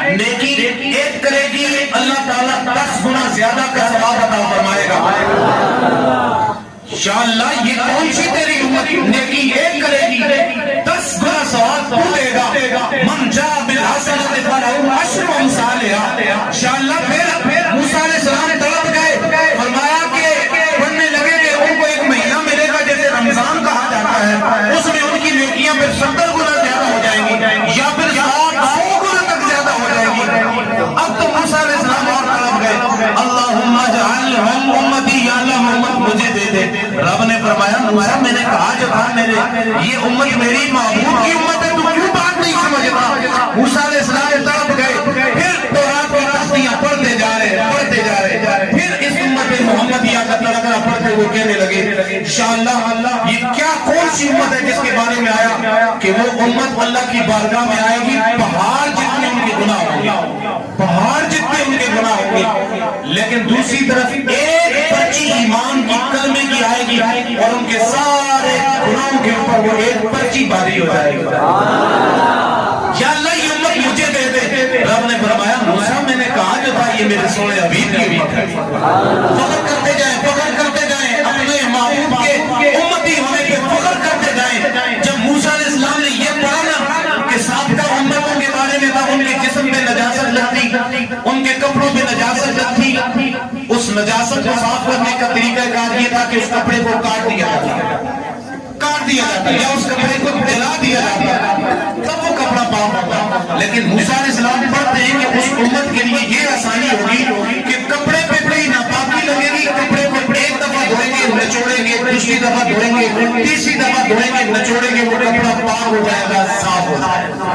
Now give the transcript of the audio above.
نیکی ایک کرے گی اللہ تعالیٰ 10 گنا زیادہ کا ثواب عطا فرمائے گا۔ انشاءاللہ یہ کون سی تیری امت نیکی ایک کرے گی 10 گنا ثواب تو دے گا۔ من جاء بالحسنۃ فلہ عشر امثالها۔ انشاءاللہ پھر موسیٰ علیہ السلام طلب گئے، فرمایا کہ پڑھنے لگے کہ ان کو ایک مہینہ ملے گا جیسے رمضان کہا جاتا ہے، اس میں ان کی نیکیاں پھر 70 گنا زیادہ ہو جائیں گی یا پھر 100 گنا تک زیادہ ہو جائیں گی۔ اب تو موسیٰ علیہ السلام اور طلب گئے، اللہم اجعلہم امتی، یا اللہ محمد مجھے دے دے۔ رب نے فرمایا موسیٰ میں نے کہا جو تھا میرے یہ امت میری معبود کی امت ہے، تو کیوں بات نہیں سمجھتا؟ موسیٰ علیہ السلام طلب گئے، پھر تورات کی تختیاں پڑھتے جا رہے، پھر اس امت محمدیہ کا تذکرہ پڑھتے ہوئے کہنے لگے انشاءاللہ یہ کیا کون سی امت ہے جس کے بارے میں آیا کہ وہ امت اللہ کی بارگاہ میں آئے گی پہاڑ جتنے ان کے گناہ ہوں گے، پہاڑ جتنے ان کے گناہ ہوں گے، لیکن دوسری طرف ایک پرچی ایمان کی کلمے کی آئے گی اور ان کے سارے گناہوں کے اوپر وہ ایک پرچی باری ہو جائے گی۔ یا اللہ یہ امت مجھے دے دے۔ رب نے فرمایا موسیٰ میں نے کہا جو تھا یہ میرے سونے حبیب کی امت ہے۔ فخر کرتے جائیں اپنے معبود کے امتی ہونے کے فخر کرتے جائیں۔ جب موسیٰ علیہ السلام نے یہ پڑھا نا کہ سابقہ امتوں کے بارے میں تھا ان کے جسم پہ نجاست لگتی، ان کے کپڑوں پہ نجاست لگتی، اس نجاست کو صاف کرنے کا طریقہ کار یہ تھا کہ اس کپڑے کو کاٹ دیا جاتا یا اس کپڑے کو جلا دیا جاتا تب وہ کپڑا پاک ہوتا۔ لیکن موسیٰ علیہ السلام پڑھتے ہیں کہ اس امت کے لیے یہ آسانی ہوگی کہ کپڑے پہ کوئی ناپاکی لگے گی، کپڑے کو ایک دفعہ دھوئیں گے نچوڑیں گے، دوسری دفعہ دھوئیں گے، تیسری دفعہ دھوئیں گے نچوڑیں گے، وہ کپڑا پاک ہو جائے گا، صاف ہو جائے گا۔